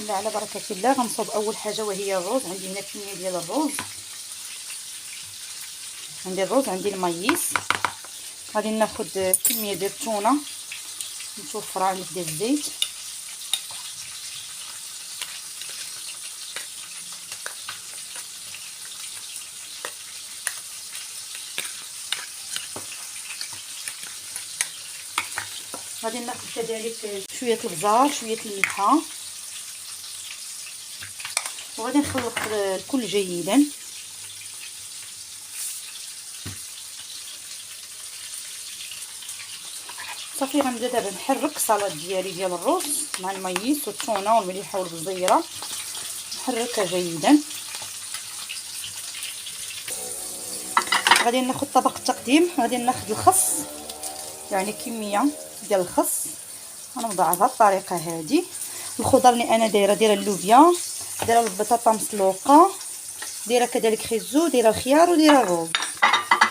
الله على بركه الله. غنصوب اول حاجه وهي الرز. عندي هنا كميه ديال الرز، عندي الرز، عندي المايس. غادي ناخذ كميه ديال التونه متوفره عندي ديال الزيت، غادي ناخذ كذلك شويه البزار، شويه الملحه، وغادي نخلط الكل جيدا. صافي غنبدا دابا نحرك السلطه ديالي ديال الرز مع المايس والتونه والمليحه والبزيره، نحركها جيدا. غادي ناخذ طبق التقديم، غادي ناخذ الخس، يعني كميه ديال الخس غنوضعها بهذه الطريقه هذه. الخضر اللي انا دايره اللوبيا، دايره البطاطا مسلوقه، دايره كذلك خيزو، دايره الخيار ودايره الروز.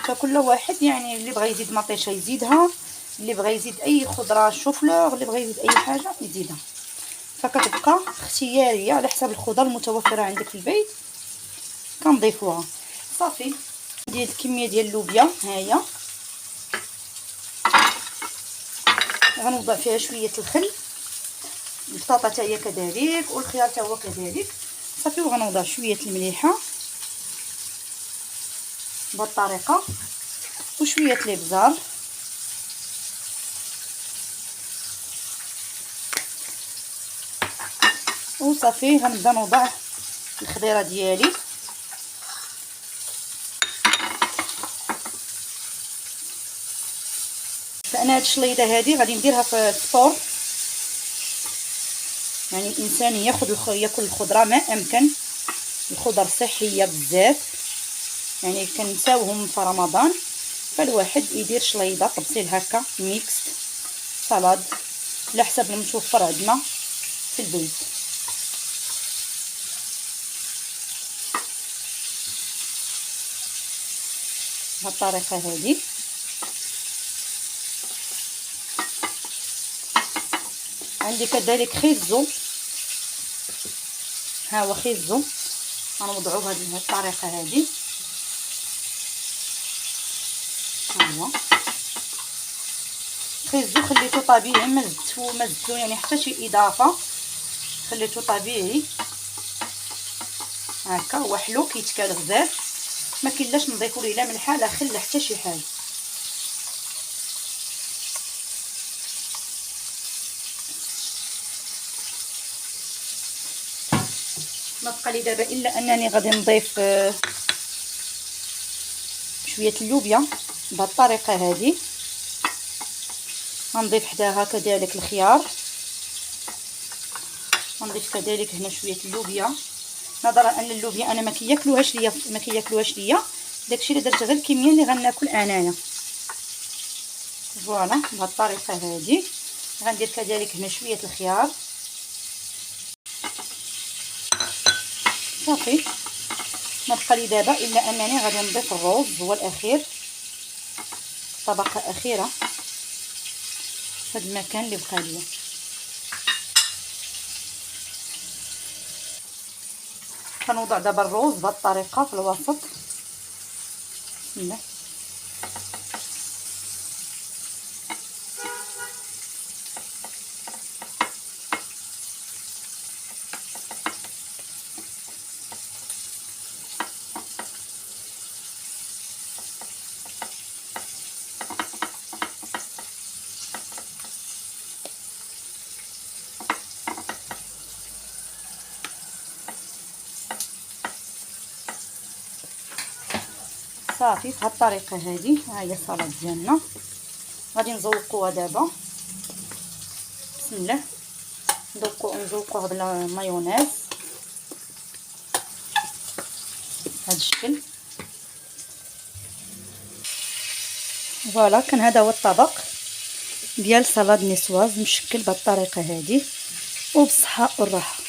فكل واحد يعني اللي بغى يزيد مطيشه يزيدها، اللي بغى يزيد اي خضره شوفلور، اللي بغى يزيد اي حاجه يزيدها. فكتبقى اختياريه على حسب الخضر المتوفره عندك في البيت كنضيفوها. صافي ديال الكميه ديال اللوبيا ها هي، غنوضع فيها شويه الخل، البطاطا حتى هي كذلك، والخيار حتى هو كذلك. صافي وغنوضع شويه المليحه بهذه الطريقه، وشويه الابزار، وصافي غنبدا نوضع الخضيره ديالي. فانا هاد الشليضه هذه غادي نديرها في الفطور، يعني الانسان ياكل الخضره ما امكن. الخضر صحيه بزاف، يعني كنساوهم في رمضان، فالواحد يدير شليضه طبسيل هكا ميكس سلطه على حسب المتوفر عندنا في البيت. بهذه الطريقه هذه. عندي كذلك خيزو، ها هو خيزو غنوضعوه بهذه الطريقه هذه. ها هو خيزو خليته طبيعي، ما زدتو يعني حتى شي اضافه، خليته طبيعي هكا. هو حلو كيتكال بزاف، ما كاينلاش نضيفوا ليه لا ملحه لا خل لا حتى شي حاجه. ما بقى لي دابا الا انني غادي نضيف شويه اللوبيا بهذه الطريقه هذه. غنضيف حداها كذلك الخيار، غنضيف كذلك هنا شويه اللوبيا، نظرا ان اللوبيا انا ما كياكلوهاش ليا، داكشي اللي درت غير الكميه اللي غناكل انايا. فوالا بهذه الطريقه هذه. غندير كذلك هنا شويه الخيار. صافي ما بقى لي دابا الا انني غادي نضيف الروز، هو الاخير، طبقه اخيره في هذا المكان اللي بقى لي. كنوضع دابا الروز بهذه الطريقه في الوسط. بسم الله. صافي بهذه الطريقه هذه. ها هي السلطه ديالنا، غادي نزوقوها دابا. بسم الله. نزوقوها بالمايونيز بهذا الشكل. فوالا كان هذا هو الطبق ديال سلطه نيسواز مشكل بهذه الطريقه هذه، وبالصحه والراحه.